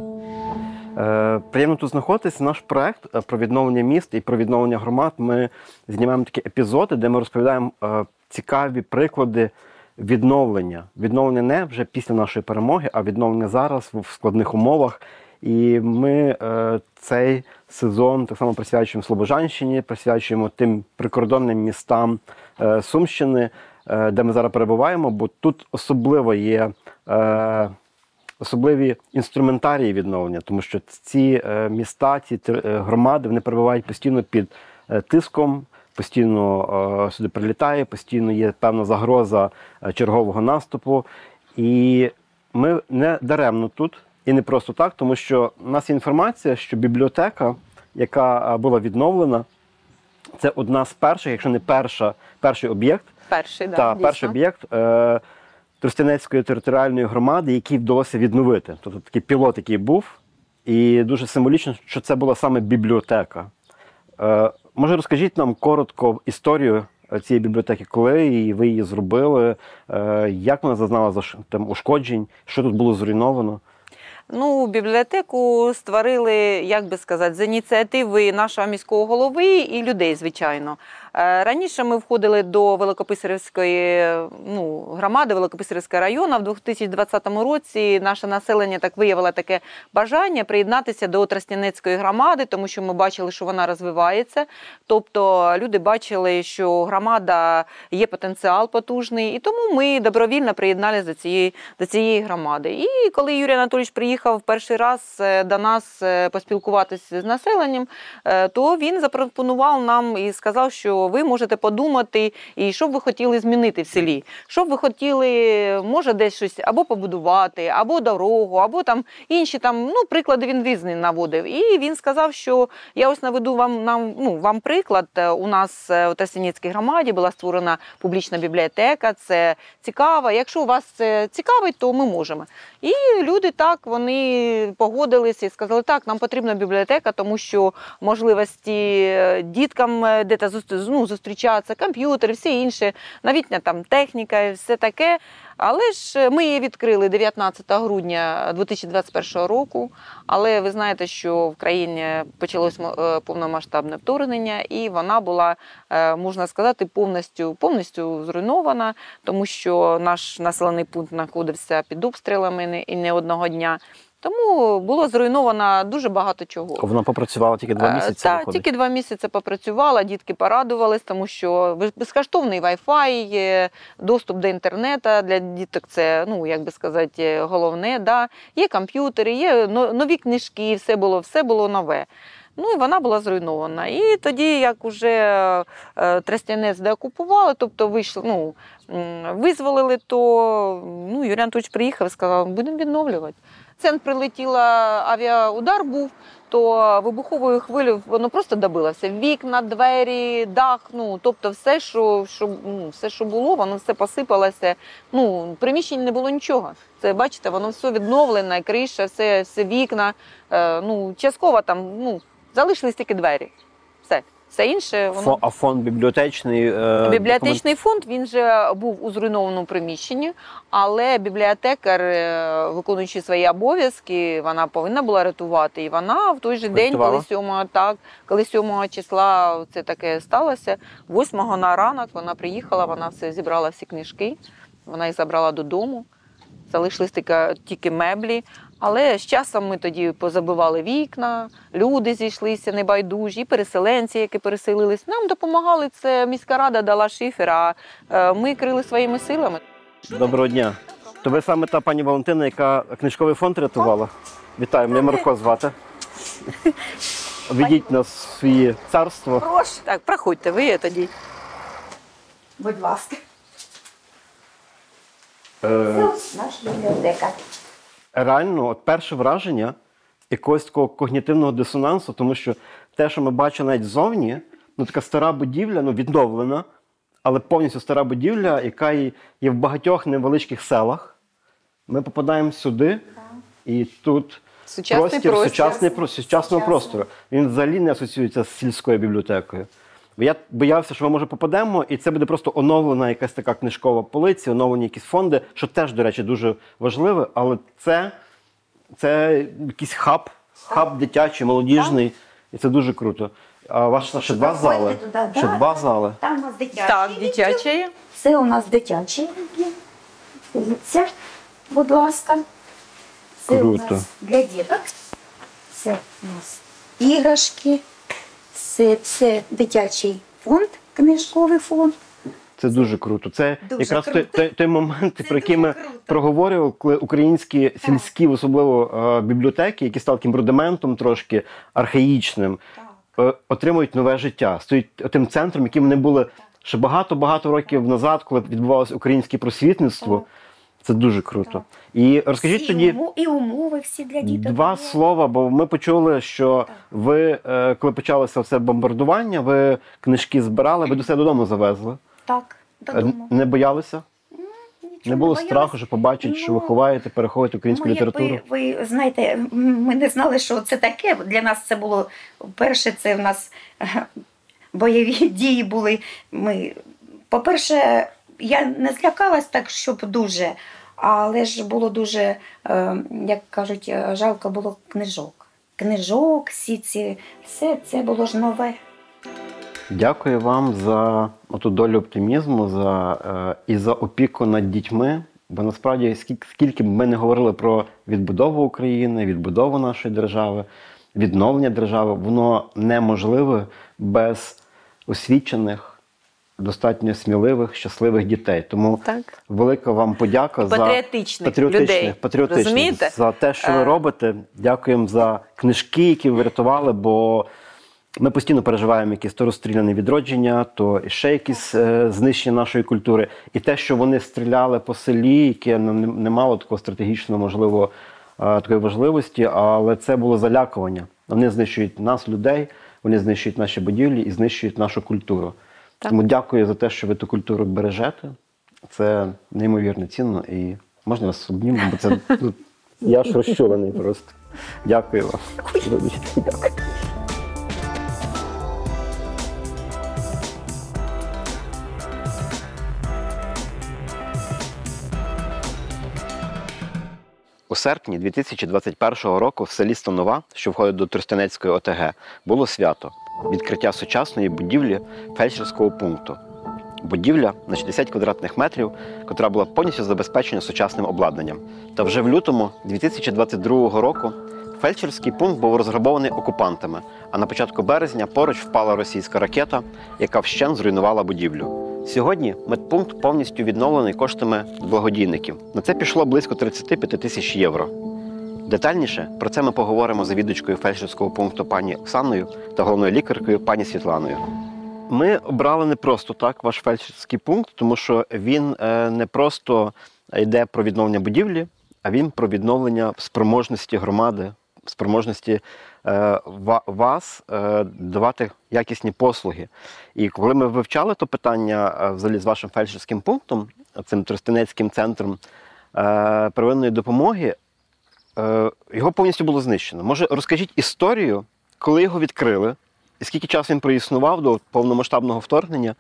Приємно тут знаходитися. Наш проєкт про відновлення міст і про відновлення громад. Ми знімаємо такі епізоди, де ми розповідаємо цікаві приклади відновлення. Відновлення не вже після нашої перемоги, а відновлення зараз в складних умовах. І ми цей сезон так само присвячуємо Слобожанщині, присвячуємо тим прикордонним містам Сумщини, де ми зараз перебуваємо, бо тут особливо є особливі інструментарії відновлення, тому що ці міста, ці громади, вони перебувають постійно під тиском, постійно сюди прилітає, постійно є певна загроза чергового наступу. І ми не даремно тут, і не просто так, тому що в нас є інформація, що бібліотека, яка була відновлена, це одна з перших, якщо не перший об'єкт, перший об'єкт Тростянецької територіальної громади, який вдалося відновити. Тобто такий пілот, який був, і дуже символічно, що це була саме бібліотека. Може, розкажіть нам коротко історію цієї бібліотеки, коли ви її зробили, як вона зазнала ушкоджень, що тут було зруйновано? Ну, бібліотеку створили, як би сказати, з ініціативи нашого міського голови і людей, звичайно. Раніше ми входили до Великописарівської громади, Великописарівського району. В 2020 році наше населення так виявило таке бажання приєднатися до Тростянецької громади, тому що ми бачили, що вона розвивається. Тобто люди бачили, що громада є потенціал потужний, і тому ми добровільно приєдналися до цієї громади. І коли Юрій Анатолійович приїхав перший раз до нас поспілкуватися з населенням, то він запропонував нам і сказав, що ви можете подумати, і що б ви хотіли змінити в селі. Що б ви хотіли, може, десь щось або побудувати, або дорогу, або там інші приклади він різні наводив. І він сказав, що я ось наведу вам приклад. У нас у Тростянецькій громаді була створена публічна бібліотека, це цікаво. Якщо вас це цікавить, то ми можемо. І люди так, вони погодилися і сказали, так, нам потрібна бібліотека, тому що можливості діткам де-то зустрічатися, комп'ютери, все інше, новітня техніка, все таке. Але ж ми її відкрили 19 грудня 2021 року, але ви знаєте, що в країні почалось повномасштабне вторгнення, і вона була, можна сказати, повністю зруйнована, тому що наш населений пункт знаходився під обстрілами і не одного дня. Тому було зруйновано дуже багато чого. Вона попрацювала тільки 2 місяці? Так, тільки 2 місяці попрацювала, дітки порадувались, тому що безкоштовний Wi-Fi, доступ до інтернету для діток – це, як би сказати, головне. Да. Є комп'ютери, є нові книжки, все було нове. І вона була зруйнована. І тоді, як вже Тростянець деокупували, тобто визволили, то Юрій Анатолійович приїхав і сказав, будемо відновлювати. Центр прилетіла, авіаудар був, то вибуховою хвилею воно просто добилося. Вікна, двері, дах, тобто все, що було, воно все посипалося. В приміщенні не було нічого. Це, бачите, воно все відновлене, криша, все вікна. Частково там, залишились тільки двері. Все. Все інше воно... А фонд бібліотечний? Бібліотечний фонд, він же був у зруйнованому приміщенні, але бібліотекар, виконуючи свої обов'язки, вона повинна була рятувати. І вона в той же день, коли 7 числа це таке сталося, 8-го на ранок вона приїхала, вона все зібрала всі книжки, вона їх забрала додому, залишились тільки меблі. Але з часом ми тоді позабивали вікна, люди зійшлися небайдужі, і переселенці, які переселились. Нам допомагали, це міська рада дала шифер, а ми крили своїми силами. Доброго дня. То ви саме та пані Валентина, яка книжковий фонд рятувала? Вітаю, мене Марко звати. Ведіть нас в своє царство. Прошу. Так, проходьте, ви тоді. Будь ласка. Це наша бібліотека. Реально, от перше враження якогось такого когнітивного дисонансу, тому що те, що ми бачимо навіть ззовні, ну така стара будівля, ну відновлена, але повністю стара будівля, яка є в багатьох невеличких селах. Ми попадаємо сюди, і тут сучасного простору. Він взагалі не асоціюється з сільською бібліотекою. Я боявся, що ми, може, попадемо, і це буде просто оновлена якась така книжкова полиця, оновлені якісь фонди, що теж, до речі, дуже важливе, але це якийсь хаб дитячий, молодіжний, і це дуже круто. А у вас ще два зали? Ще два зали? Там у нас дитячий. Так, дитячий. Це у нас дитячий. Дивіться, будь ласка. Це у нас для діток. Це у нас іграшки. Це дитячий фонд, книжковий фонд. Це дуже круто. Це дуже якраз круто. той момент, про який ми проговорювали, коли українські сільські, особливо бібліотеки, які стали таким рудиментом трошки архаїчним, отримують нове життя. Стають тим центром, яким вони були ще багато-багато років назад, коли відбувалося українське просвітництво. Це дуже круто. І розкажіть тоді і умови всі для діток. Два слова, бо ми почули, що ви, коли почалося це бомбардування, ви книжки збирали, ви до себе додому завезли. Так, додому. Не боялися? Не було боялися. страху, що побачать, що ви ховаєте, переховуєте українську літературу? Ви знаєте, ми не знали, що це таке. Для нас це було, перше, це в нас бойові дії були. По-перше, я не злякалась так, щоб дуже, але ж було дуже, як кажуть, жалко було книжок. Книжок, все це було ж нове. Дякую вам за оту долю оптимізму і за опіку над дітьми. Бо насправді, скільки б ми не говорили про відбудову України, відбудову нашої держави, відновлення держави, воно неможливе без освічених, достатньо сміливих, щасливих дітей. Тому велика вам подяка за патріотичних за те, що ви робите. Дякуємо за книжки, які ви врятували, бо ми постійно переживаємо якісь то розстріляне відродження, то ще якісь знищення нашої культури. І те, що вони стріляли по селі, яке не мало такого стратегічного, можливо, такої важливості, але це було залякування. Вони знищують нас, людей, вони знищують наші будівлі і знищують нашу культуру. Тому дякую за те, що ви ту культуру бережете. Це неймовірно цінно. І можна вас обніму, бо це я ж розчулений просто. Дякую вам. Дякую. У серпні 2021 року в селі Станова, що входить до Тростянецької ОТГ, було свято – відкриття сучасної будівлі фельдшерського пункту. Будівля на 60 квадратних метрів, котра була повністю забезпечена сучасним обладнанням. Та вже в лютому 2022 року фельдшерський пункт був розграбований окупантами, а на початку березня поруч впала російська ракета, яка вщент зруйнувала будівлю. Сьогодні медпункт повністю відновлений коштами благодійників. На це пішло близько 35 тисяч євро. Детальніше про це ми поговоримо з завідувачкою фельдшерського пункту пані Оксаною та головною лікаркою пані Світланою. Ми обрали не просто так ваш фельдшерський пункт, тому що він не просто йде про відновлення будівлі, а він про відновлення спроможності громади, спроможності вас давати якісні послуги. І коли ми вивчали то питання взагалі з вашим фельдшерським пунктом, цим Тростянецьким центром первинної допомоги, його повністю було знищено. Може, розкажіть історію, коли його відкрили, скільки часу він проіснував до повномасштабного вторгнення,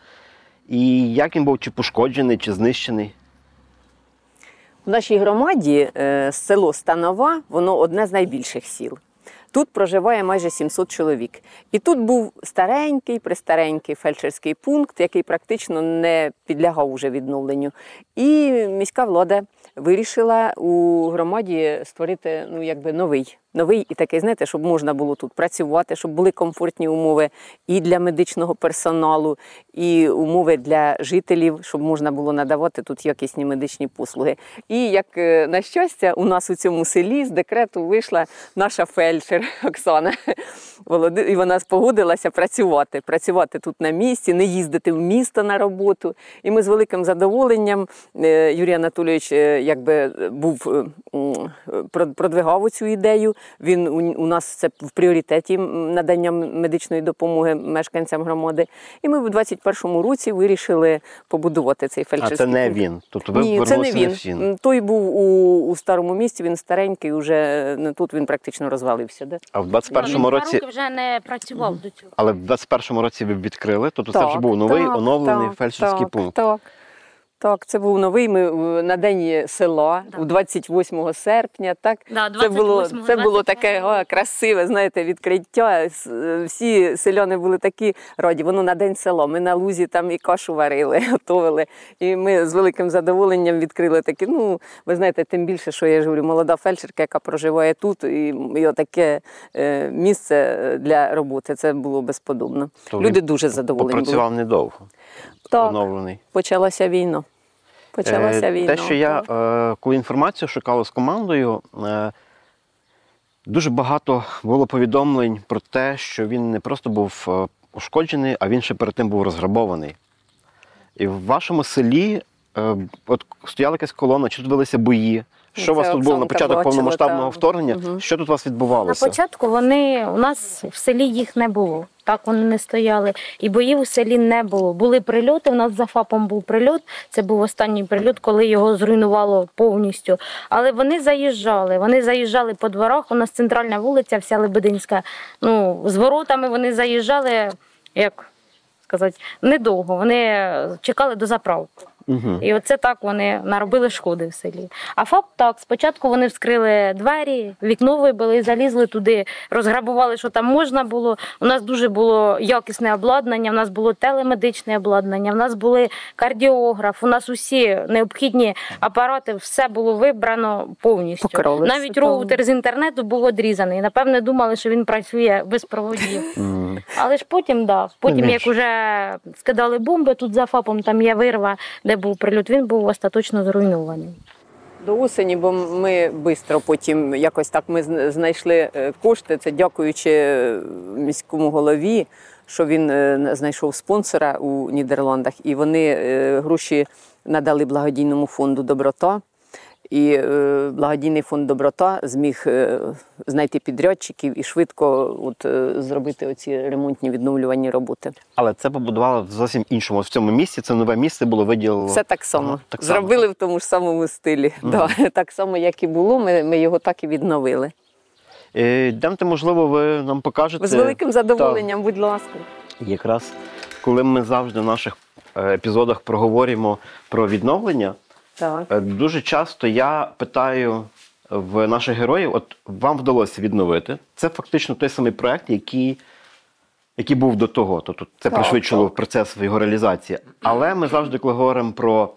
і як він був чи пошкоджений, чи знищений? В нашій громаді село Станова, воно одне з найбільших сіл. Тут проживає майже 700 чоловік. І тут був престаренький фельдшерський пункт, який практично не підлягав уже відновленню. І міська влада вирішила у громаді створити новий і такий, знаєте, щоб можна було тут працювати, щоб були комфортні умови і для медичного персоналу, і умови для жителів, щоб можна було надавати тут якісні медичні послуги. І, як на щастя, у нас у цьому селі з декрету вийшла наша фельдшер Оксана. І вона спогодилася працювати тут на місці, не їздити в місто на роботу. І ми з великим задоволенням, Юрій Анатолійович продвигав цю ідею. Він у нас це в пріоритеті надання медичної допомоги мешканцям громади. І ми в 21-му році вирішили побудувати цей фельдшерський пункт. А це не він? Тобто ви Ні, це не він. Той був у старому місті, він старенький, вже тут він практично розвалився. Да? А в 21-му році... Він 2 роки вже не працював до цього. Але в 21-му році ви відкрили, тобто це вже був новий, оновлений фельдшерський пункт. Так, це був новий, ми на День села, 28 серпня, так? Да, Це було таке красиве, знаєте, відкриття, всі селяни були такі раді, воно на День села, ми на лузі там і кашу варили, готували, і ми з великим задоволенням відкрили таке, ви знаєте, тим більше, що я ж говорю, молода фельдшерка, яка проживає тут, і отаке місце для роботи, це було безподобно. Люди дуже задоволені були. Попрацював недовго. Так, оновлений. Почалася війна. Те, що я, коли інформацію шукала з командою, дуже багато було повідомлень про те, що він не просто був ушкоджений, а він ще перед тим був розграбований. І в вашому селі стояла якась колона, чи тут велися бої? Що у вас тут було на початок повномасштабного вторгнення? Що тут у вас відбувалося? На початку у нас в селі їх не було. Так вони не стояли. І боїв у селі не було. Були прильоти, у нас за ФАПом був прильот. Це був останній прильот, коли його зруйнувало повністю. Але вони заїжджали по дворах. У нас центральна вулиця, вся Лебединська. З воротами вони заїжджали, як сказати, недовго. Вони чекали до заправки. І оце так вони наробили шкоди в селі. А ФАП так, спочатку вони вскрили двері, вікно вибили, залізли туди, розграбували, що там можна було. У нас дуже було якісне обладнання, у нас було телемедичне обладнання, у нас були кардіограф, у нас усі необхідні апарати, все було вибрано повністю. Навіть роутер з інтернету був одрізаний. Напевне, думали, що він працює без проводів. Але ж потім, як вже скидали бомби, тут за ФАПом там є вирва, де був прильот, він був остаточно зруйнований. До осені, бо ми швидко потім якось так ми знайшли кошти, це дякуючи міському голові, що він знайшов спонсора у Нідерландах, і вони гроші надали благодійному фонду «Доброта». І благодійний фонд «Доброта» зміг знайти підрядчиків і швидко зробити оці ремонтні відновлювальні роботи. Але це побудувало в зовсім іншому. В цьому місці, це нове місце було виділено. Все так само. Зробили в тому ж самому стилі. Так само, як і було, ми його так і відновили. Йдемте, можливо, ви нам покажете. З великим задоволенням, будь ласка. Якраз, коли ми завжди в наших епізодах проговорюємо про відновлення, дуже часто я питаю в наших героїв, вам вдалося відновити. Це фактично той самий проєкт, який був до того. Тобто це пришвидшило процес його реалізації. Але ми завжди, коли говоримо про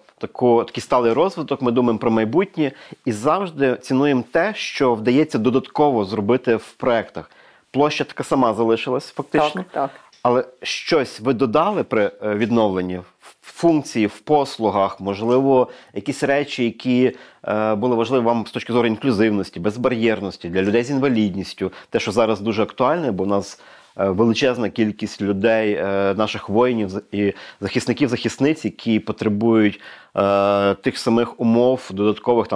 такий сталий розвиток, ми думаємо про майбутнє і завжди цінуємо те, що вдається додатково зробити в проєктах. Площа така сама залишилась фактично. Так. Але щось ви додали при відновленні? Функції, в послугах, можливо, якісь речі, які були важливі вам з точки зору інклюзивності, безбар'єрності, для людей з інвалідністю. Те, що зараз дуже актуальне, бо в нас величезна кількість людей, наших воїнів і захисників-захисниць, які потребують тих самих умов додаткових,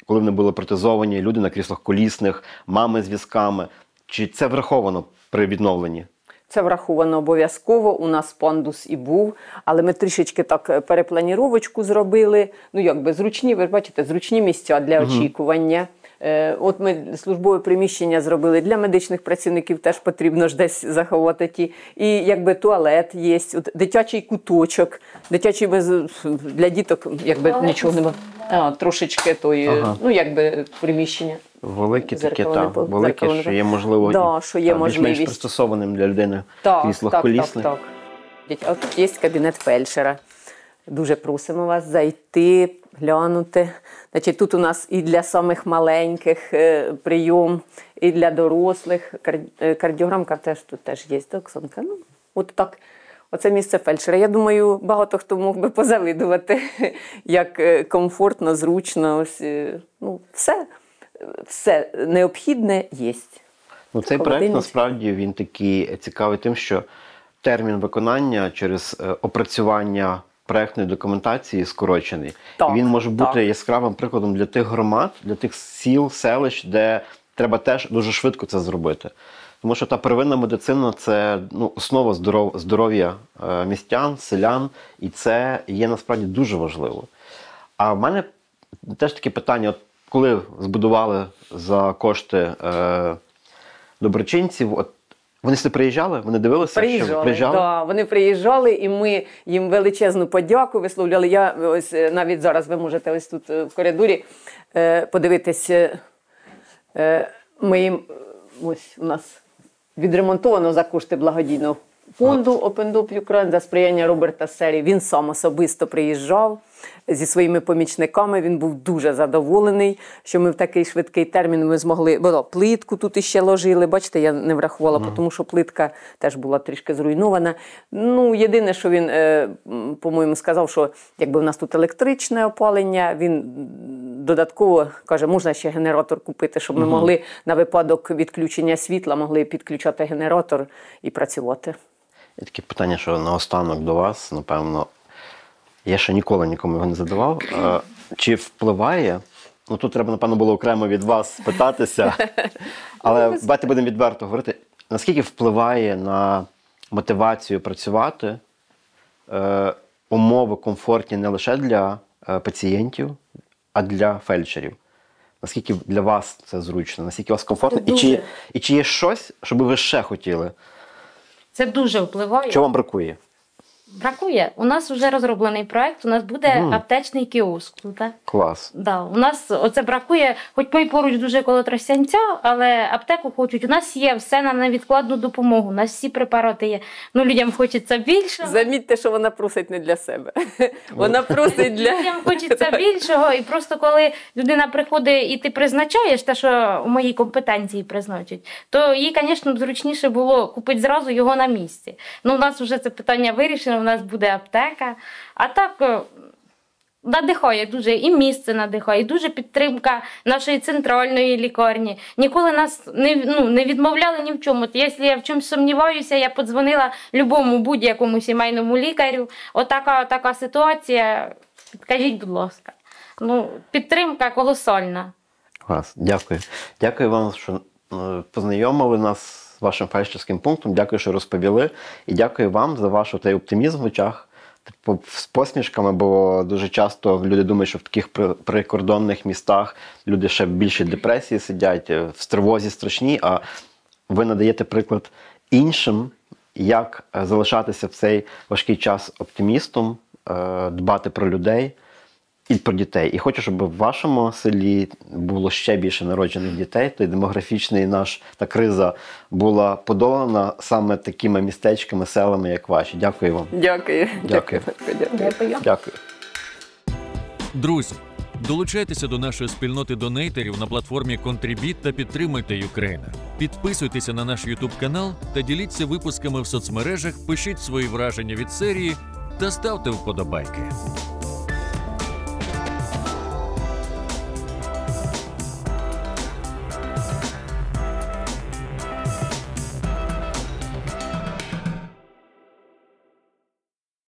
коли вони були протезовані, люди на кріслах колісних, мами з візками. Чи це враховано при відновленні? Це враховано обов'язково, у нас пандус і був, але ми трішечки так перепланіровочку зробили, зручні, ви ж бачите, зручні місця для очікування, От ми службове приміщення зробили для медичних працівників, теж потрібно ж десь заховати ті. І якби туалет є, дитячий куточок, дитячий для діток, якби нічого немає. Трошечки тої, ну якби приміщення. Великі таке, так. Велике, що є можливо, да, що є більш-менш пристосованим для людини кріслах колісних. Так. А тут є кабінет фельдшера. Дуже просимо вас зайти, глянути. Значить, тут у нас і для самих маленьких прийом, і для дорослих. Кардіограмка тут теж є, так, Оксанка? Ну, от так. Оце місце фельдшера. Я думаю, багато хто мог би позавидувати, як комфортно, зручно. Ось, ну, все необхідне є. Ну, цей проєкт, насправді, він такий цікавий тим, що термін виконання через опрацювання проєктної документації скорочений. І він може бути яскравим прикладом для тих громад, для тих сіл, селищ, де треба теж дуже швидко це зробити. Тому що та первинна медицина – це основа здоров'я містян, селян, і це є насправді дуже важливо. А в мене теж таке питання, от коли збудували за кошти доброчинців, от вони сюди приїжджали? Вони дивилися? Приїжджали, так. Вони приїжджали, і ми їм величезну подяку висловляли. Я ось навіть зараз ви можете ось тут в коридорі подивитись. Ми їм, ось у нас відремонтовано за кошти благодійного фонду Open Door Ukraine за сприяння Роберта Сері. Він сам особисто приїжджав зі своїми помічниками. Він був дуже задоволений, що ми в такий швидкий термін ми змогли. Бо плитку тут іще ложили. Бачите, я не врахувала, тому що плитка теж була трішки зруйнована. Ну, єдине, що він, по-моєму, сказав, що якби у нас тут електричне опалення, він додатково каже, можна ще генератор купити, щоб ми могли на випадок відключення світла могли підключати генератор і працювати. І таке питання, що наостанок до вас, напевно, я ще ніколи нікому його не задавав. Чи впливає, ну тут треба, напевно, було окремо від вас питатися, але давайте будемо відверто говорити, наскільки впливає на мотивацію працювати умови комфортні не лише для пацієнтів, а для фельдшерів? Наскільки для вас це зручно, наскільки у вас комфортно? І чи є щось, що би ви ще хотіли? Це дуже впливає. Чого вам бракує? Бракує. У нас вже розроблений проєкт, у нас буде аптечний кіоск тут. Клас. Да, у нас оце бракує, хоч ми поруч дуже коло Тростянця, але аптеку хочуть. У нас є все на невідкладну допомогу, у нас всі препарати є. Ну, людям хочеться більше. Замітьте, що вона просить не для себе. Вона просить для... Людям хочеться більшого, і просто коли людина приходить і ти призначаєш те, що у моїй компетенції призначать, то їй, звісно, зручніше було купити зразу його на місці. Ну, у нас вже це питання вирішено, у нас буде аптека. А так надихає дуже, і місце надихає, і дуже підтримка нашої центральної лікарні. Ніколи нас не відмовляли ні в чому. От, якщо я в чомусь сумніваюся, я подзвонила любому будь-якому сімейному лікарю. Отака ситуація, підкажіть, будь ласка. Ну, підтримка колосальна. Клас, дякую. Дякую вам, що познайомили нас з вашим фельдшерським пунктом. Дякую, що розповіли. І дякую вам за ваш той оптимізм в очах, з посмішками, бо дуже часто люди думають, що в таких прикордонних містах люди ще більше депресії сидять, в тривозі страшні, а ви надаєте приклад іншим, як залишатися в цей важкий час оптимістом, дбати про людей і про дітей. І хочу, щоб в вашому селі було ще більше народжених дітей, то й демографічна та криза була подолана саме такими містечками, селами, як ваші. Дякую вам. Дякую. Дякую. Дякую. Друзі, долучайтеся до нашої спільноти донейтерів на платформі Contribit та підтримуйте Ukraine. Підписуйтеся на наш YouTube канал та діліться випусками в соцмережах, пишіть свої враження від серії та ставте вподобайки.